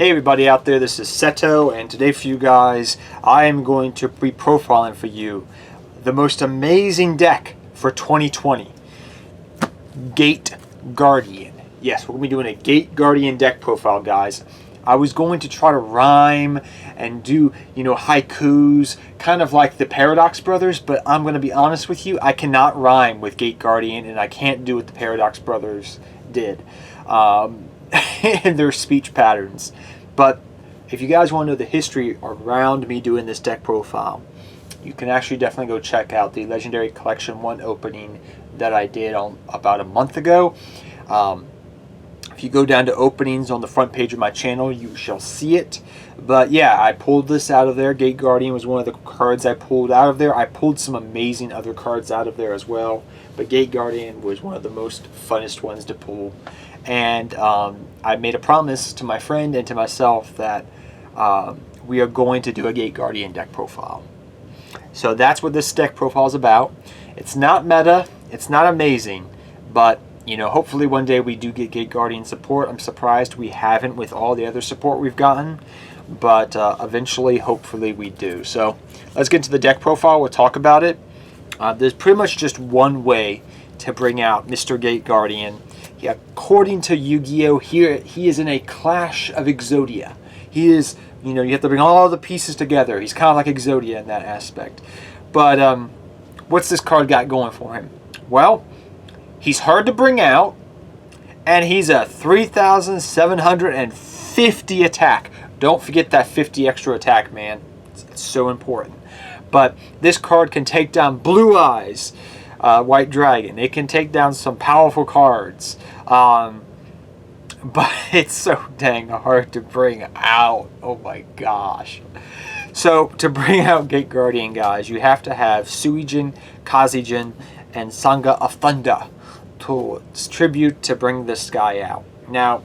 Hey everybody out there, this is Seto, and today for you guys, I am going to be profiling for you the most amazing deck for 2020, Gate Guardian. Yes, we're going to be doing a Gate Guardian deck profile, guys. I was going to try to rhyme and do, haikus, kind of like the Paradox Brothers, but I'm going to be honest with you, I cannot rhyme with Gate Guardian, and I can't do what the Paradox Brothers did. In their speech patterns. But if you guys want to know the history around me doing this deck profile, you can actually definitely go check out the Legendary Collection 1 opening that I did on about a month ago. If you go down to openings on the front page of my channel, you shall see it. But yeah, I pulled this out of there. Gate Guardian was one of the cards I pulled out of there. I pulled some amazing other cards out of there as well, but Gate Guardian was one of the most funnest ones to pull. And I made a promise to my friend and to myself that we are going to do a Gate Guardian deck profile. So that's what this deck profile is about. It's not meta, it's not amazing, but hopefully one day we do get Gate Guardian support. I'm surprised we haven't with all the other support we've gotten, but eventually, hopefully we do. So let's get into the deck profile. We'll talk about it. There's pretty much just one way to bring out Mr. Gate Guardian. Yeah, according to Yu-Gi-Oh! Here he is in a clash of Exodia. He is, you have to bring all the pieces together. He's kind of like Exodia in that aspect. But what's this card got going for him? Well, he's hard to bring out, and he's a 3,750 attack. Don't forget that 50 extra attack, man. It's so important. But this card can take down Blue Eyes, White Dragon. It can take down some powerful cards. But it's so dang hard to bring out. Oh my gosh. So to bring out Gate Guardian, guys, you have to have Suijin, Kazijin, and Sangha of Thunder to tribute to bring this guy out. Now,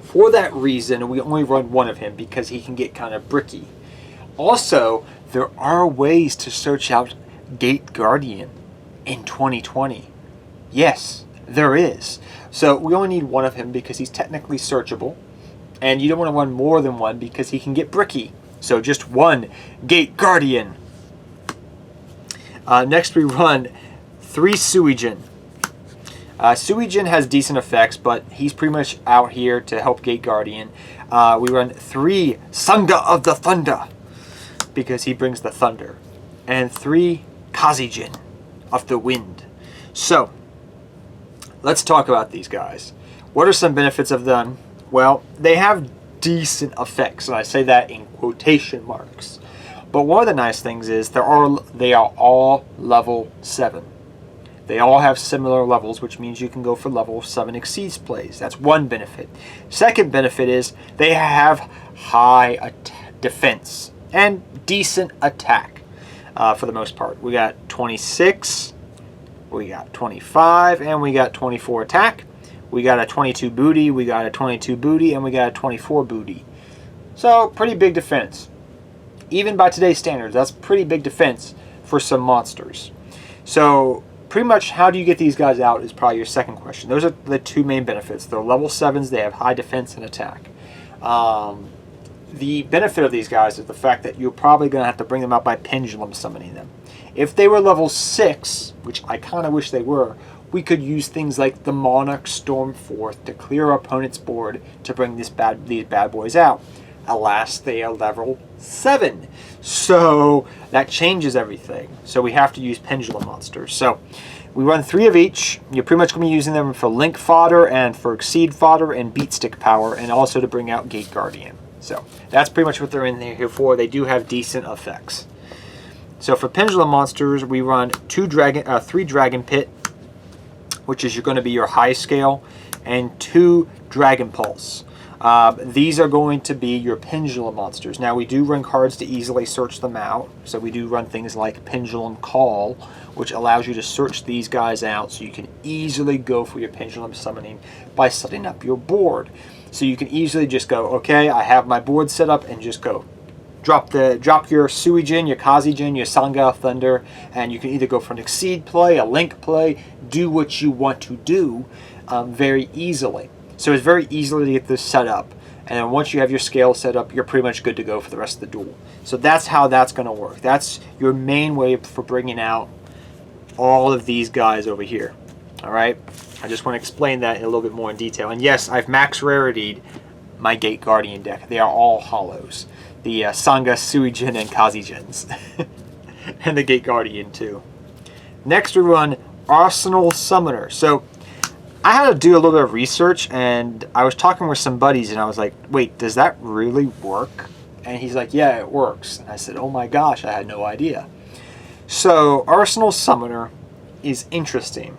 for that reason, we only run one of him because he can get kind of bricky. Also, there are ways to search out Gate Guardian in 2020. Yes, there is. So we only need one of him because he's technically searchable. And you don't want to run more than one because he can get bricky. So just one Gate Guardian. Next we run 3 Suijin. Suijin has decent effects, but he's pretty much out here to help Gate Guardian. We run 3 Sangha of the Thunder because he brings the thunder. And 3 Kazijin of the wind. So let's talk about these guys. What are some benefits of them? Well, they have decent effects, and I say that in quotation marks. But one of the nice things is they are all level 7. They all have similar levels, which means you can go for level 7 exceeds plays. That's one benefit. Second benefit is they have high defense and decent attack for the most part. We got 26, we got 25, and we got 24 attack. We got a 22 booty, we got a 22 booty, and we got a 24 booty. So pretty big defense. Even by today's standards, that's pretty big defense for some monsters. So pretty much how do you get these guys out is probably your second question. Those are the two main benefits. They're level 7s, they have high defense and attack. The benefit of these guys is the fact that you're probably going to have to bring them out by pendulum summoning them. If they were level 6, which I kind of wish they were, we could use things like the Monarch Stormforth to clear our opponent's board to bring these bad boys out. Alas, they are level 7. So that changes everything. So we have to use pendulum monsters. So we run 3 of each. You're pretty much going to be using them for link fodder and for exceed fodder and beat stick power, and also to bring out Gate Guardian. So that's pretty much what they're in here for. They do have decent effects. So for pendulum monsters, we run 3 Dragon Pit, which is going to be your high scale, and 2 Dragon Pulse. These are going to be your pendulum monsters. Now we do run cards to easily search them out. So we do run things like Pendulum Call, which allows you to search these guys out so you can easily go for your pendulum summoning by setting up your board. So you can easily just go, okay, I have my board set up, and just go. Drop your Suijin, your Kazijin, your Sangha of Thunder, and you can either go for an exceed play, a link play, do what you want to do very easily. So it's very easy to get this set up. And then once you have your scale set up, you're pretty much good to go for the rest of the duel. So that's how that's going to work. That's your main way for bringing out all of these guys over here. All right? I just want to explain that in a little bit more in detail. And yes, I've max rarity'd my Gate Guardian deck. They are all hollows. The Sangha, Suijin, and Kazijins. And the Gate Guardian too. Next we run Arsenal Summoner. So I had to do a little bit of research, and I was talking with some buddies, and I was like, wait, does that really work? And he's like, yeah, it works. And I said, oh my gosh, I had no idea. So Arsenal Summoner is interesting.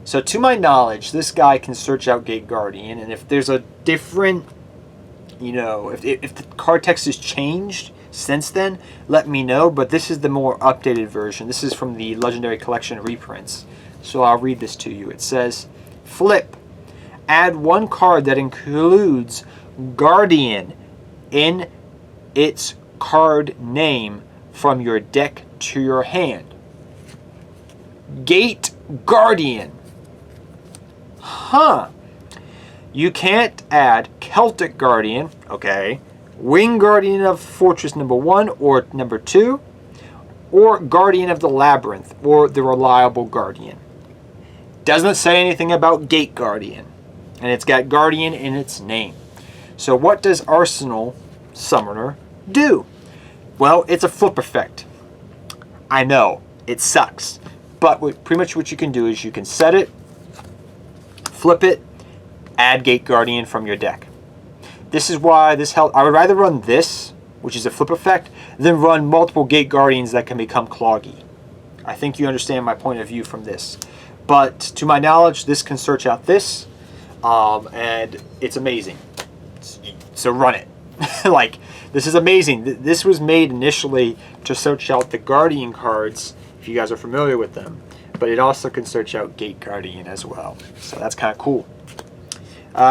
So to my knowledge, this guy can search out Gate Guardian, and if there's a different, you know, if the card text has changed since then, let me know. But this is the more updated version. This is from the Legendary Collection reprints. So I'll read this to you. It says, flip. Add one card that includes Guardian in its card name from your deck to your hand. Gate Guardian. Huh. You can't add Celtic Guardian, okay, Wing Guardian of Fortress number 1 or number 2, or Guardian of the Labyrinth, or the Reliable Guardian. Doesn't say anything about Gate Guardian, and it's got Guardian in its name. So what does Arsenal Summoner do? Well, it's a flip effect. I know, it sucks, but pretty much what you can do is you can set it, flip it, add Gate Guardian from your deck. This is why this helps. I would rather run this, which is a flip effect, than run multiple Gate Guardians that can become cloggy. I think you understand my point of view from this. But to my knowledge, this can search out this, and it's amazing. So run it. Like, this is amazing. This was made initially to search out the Guardian cards, if you guys are familiar with them. But it also can search out Gate Guardian as well. So that's kind of cool.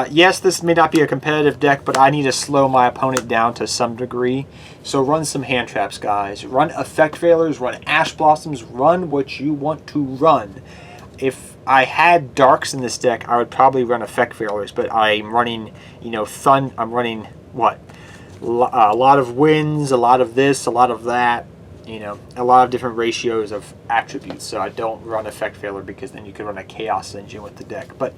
Yes, this may not be a competitive deck, but I need to slow my opponent down to some degree. So run some hand traps, guys. Run Effect Veilers, run Ash Blossoms, run what you want to run. If I had Darks in this deck, I would probably run Effect Veilers, but I'm running, you know, I'm running, what? A lot of winds, a lot of this, a lot of that. You know, a lot of different ratios of attributes. So I don't run Effect Veiler because then you could run a Chaos Engine with the deck. But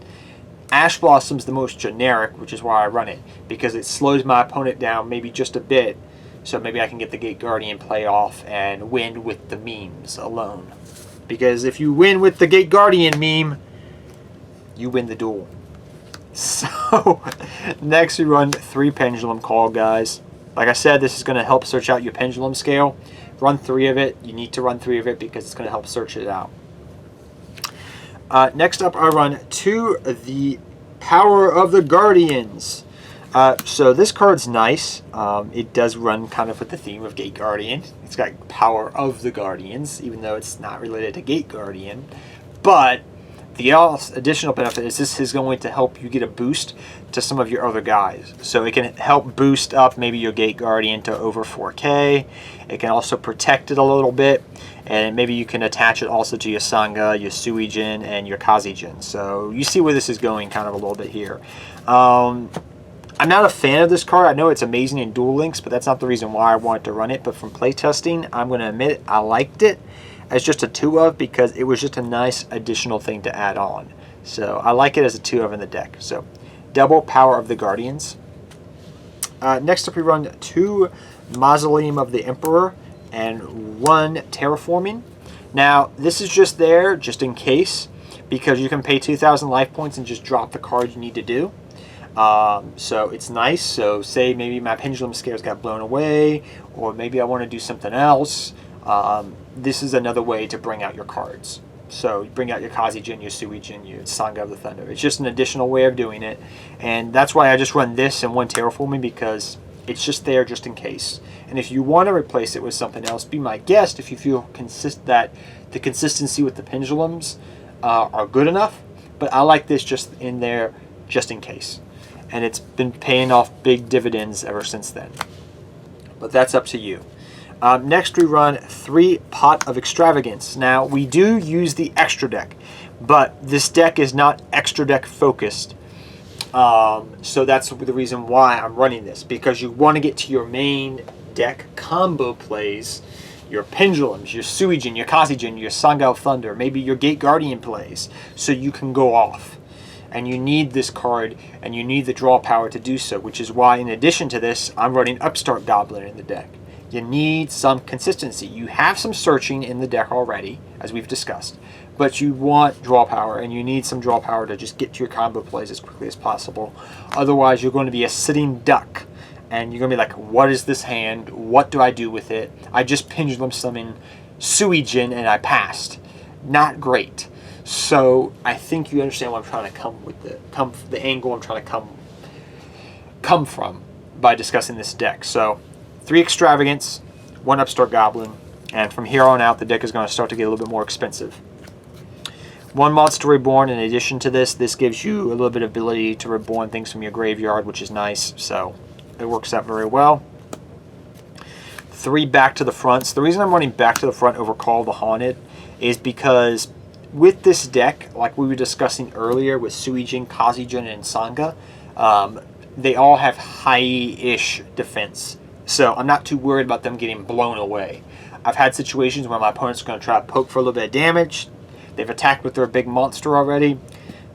Ash Blossom's the most generic, which is why I run it, because it slows my opponent down maybe just a bit. So maybe I can get the Gate Guardian play off and win with the memes alone. Because if you win with the Gate Guardian meme, you win the duel. So next we run 3 Pendulum Call, guys. Like I said, this is going to help search out your pendulum scale. Run 3 of it. You need to run 3 of it because it's going to help search it out. Next up, I run 2 the Power of the Guardians. So this card's nice. It does run kind of with the theme of Gate Guardian. It's got Power of the Guardians, even though it's not related to Gate Guardian. But the additional benefit is this is going to help you get a boost to some of your other guys. So it can help boost up maybe your Gate Guardian to over 4K. It can also protect it a little bit. And maybe you can attach it also to your Sangha, your Suijin, and your Kazijin. So you see where this is going kind of a little bit here. I'm not a fan of this card. I know it's amazing in Duel Links, but that's not the reason why I wanted to run it. But from playtesting, I'm going to admit I liked it as just a 2 of because it was just a nice additional thing to add on. So I like it as a 2 of in the deck. So double Power of the Guardians. Next up we run 2 Mausoleum of the Emperor and 1 Terraforming. Now this is just there just in case, because you can pay 2,000 life points and just drop the card you need to do. So it's nice. So say maybe my pendulum scales got blown away, or maybe I want to do something else. This is another way to bring out your cards. So you bring out your Kazijin, your Suijin, your Sangha of the Thunder. It's just an additional way of doing it. And that's why I just run this and 1 Terraforming, because it's just there just in case. And if you want to replace it with something else, be my guest if you feel that the consistency with the pendulums are good enough. But I like this just in there just in case. And it's been paying off big dividends ever since then. But that's up to you. Next we run 3 Pot of Extravagance. Now we do use the extra deck, but this deck is not extra deck focused. So that's the reason why I'm running this, because you want to get to your main deck combo plays, your Pendulums, your Suijin, your Kazijin, your Sangao Thunder, maybe your Gate Guardian plays, so you can go off. And you need this card, and you need the draw power to do so, which is why, in addition to this, I'm running Upstart Goblin in the deck. You need some consistency. You have some searching in the deck already, as we've discussed, but you want draw power, and you need some draw power to just get to your combo plays as quickly as possible. Otherwise, you're going to be a sitting duck, and you're going to be like, what is this hand? What do I do with it? I just Pendulum summoned Suijin, and I passed. Not great. So I think you understand what I'm trying to come with, the angle I'm trying to come from by discussing this deck. So 3 Extravagance, 1 Upstart Goblin, and from here on out the deck is going to start to get a little bit more expensive. 1 Monster Reborn. In addition to this gives you a little bit of ability to reborn things from your graveyard, which is nice, so it works out very well. 3 Back to the Fronts. The reason I'm running Back to the Front over Call of the Haunted is because with this deck, like we were discussing earlier with Suijin, Kazijin, and Sanga, they all have high-ish defense. So I'm not too worried about them getting blown away. I've had situations where my opponent's going to try to poke for a little bit of damage. They've attacked with their big monster already.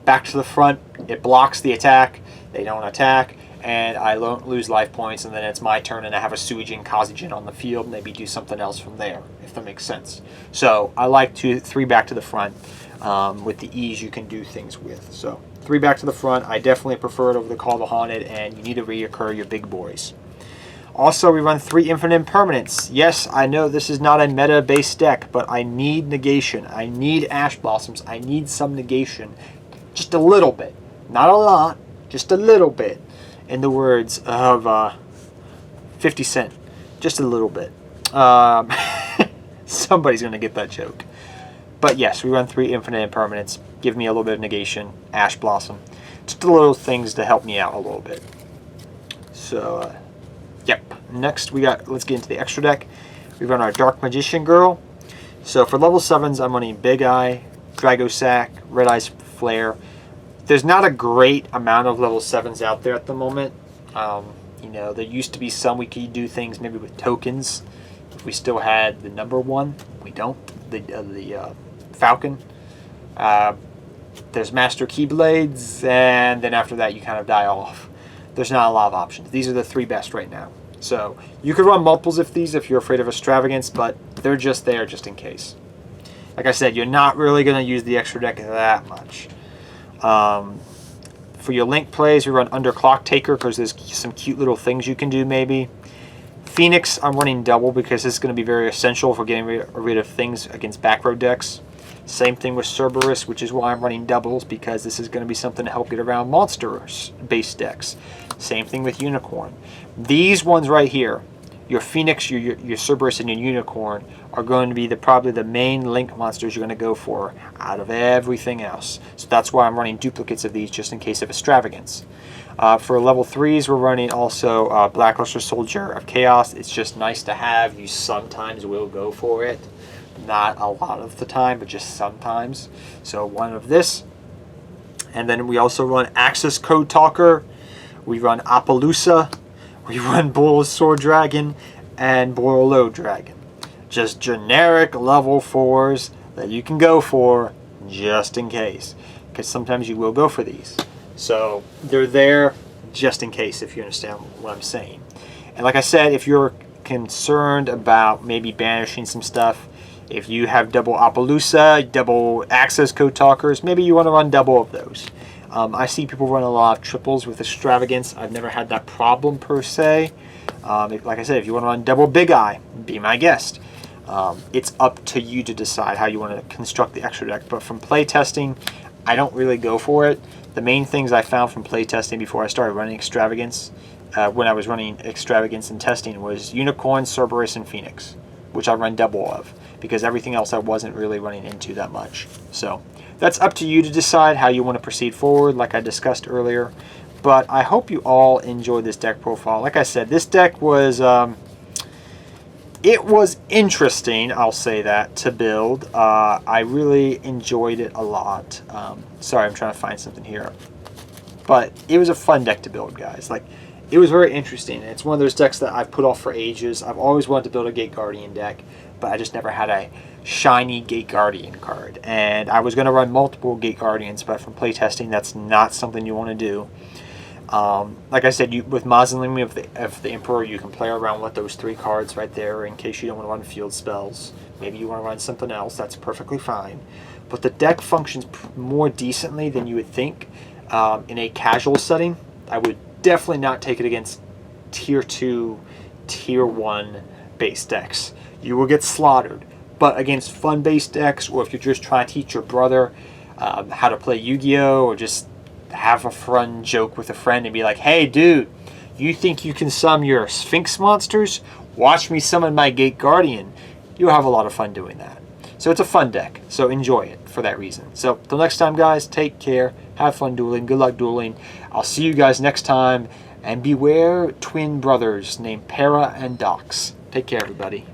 Back to the front, it blocks the attack. They don't attack, and I don't lose life points, and then it's my turn, and I have a Suijin, Kazijin on the field, maybe do something else from there, if that makes sense. So I like 3 Back to the Front with the ease you can do things with. So 3 Back to the Front, I definitely prefer it over the Call of the Haunted, and you need to reoccur your big boys. Also, we run 3 Infinite Impermanents. Yes, I know this is not a meta-based deck, but I need negation. I need Ash Blossoms. I need some negation. Just a little bit. Not a lot, just a little bit. In the words of 50 Cent. Just a little bit. Somebody's going to get that joke. But yes, we run 3 Infinite Impermanents. Give me a little bit of negation. Ash Blossom. Just the little things to help me out a little bit. So, yep. Next, let's get into the extra deck. We run our Dark Magician Girl. So for level 7s, I'm running Big Eye, Dragosack, Red Eyes Flare. There's not a great amount of level 7s out there at the moment. You know, there used to be some we could do things maybe with tokens. If we still had the number 1, we don't. The Falcon. There's Master Keyblades, and then after that you kind of die off. There's not a lot of options. These are the 3 best right now. So you could run multiples of these if you're afraid of Extravagance, but they're just there just in case. Like I said, you're not really going to use the extra deck that much. For your Link plays, we run Underclock Taker because there's some cute little things you can do maybe. Phoenix, I'm running double because this is going to be very essential for getting rid of things against Backrow decks. Same thing with Cerberus, which is why I'm running doubles, because this is going to be something to help get around monster-based decks. Same thing with Unicorn. These ones right here, your Phoenix, your Cerberus, and your Unicorn, are going to be probably the main Link monsters you're going to go for out of everything else. So that's why I'm running duplicates of these just in case of Extravagance. For level 3s, we're running also Blackluster Soldier of Chaos. It's just nice to have. You sometimes will go for it. Not a lot of the time, but just sometimes. So 1 of this. And then we also run Access Code Talker. We run Appaloosa. We run Boil Sword Dragon and Boil Low Dragon. Just generic level 4s that you can go for just in case. Because sometimes you will go for these. So they're there just in case, if you understand what I'm saying. And like I said, if you're concerned about maybe banishing some stuff, if you have double Appaloosa, double Access Code Talkers, maybe you want to run double of those. I see people run a lot of triples with Extravagance. I've never had that problem per se. Like I said, if you want to run double Big Eye, be my guest. It's up to you to decide how you want to construct the extra deck. But from playtesting, I don't really go for it. The main things I found from playtesting before I started running Extravagance, when I was running Extravagance and testing, was Unicorn, Cerberus, and Phoenix, which I run double of, because everything else I wasn't really running into that much. So that's up to you to decide how you want to proceed forward, like I discussed earlier. But I hope you all enjoyed this deck profile. Like I said, this deck was it was interesting, I'll say that, to build. I really enjoyed it a lot. Sorry, I'm trying to find something here. But it was a fun deck to build, guys. Like, it was very interesting. It's one of those decks that I've put off for ages. I've always wanted to build a Gate Guardian deck, but I just never had a shiny Gate Guardian card. And I was going to run multiple Gate Guardians, but from playtesting, that's not something you want to do. Like I said, with Mausoleum of the Emperor, you can play around with those 3 cards right there in case you don't want to run field spells. Maybe you want to run something else. That's perfectly fine. But the deck functions more decently than you would think in a casual setting. I would definitely not take it against Tier 2, Tier 1 base decks. You will get slaughtered. But against fun-based decks, or if you're just trying to teach your brother how to play Yu-Gi-Oh! Or just have a fun joke with a friend and be like, hey, dude, you think you can summon your Sphinx monsters? Watch me summon my Gate Guardian. You'll have a lot of fun doing that. So it's a fun deck, so enjoy it for that reason. So till next time, guys, take care. Have fun dueling. Good luck dueling. I'll see you guys next time. And beware twin brothers named Para and Dox. Take care, everybody.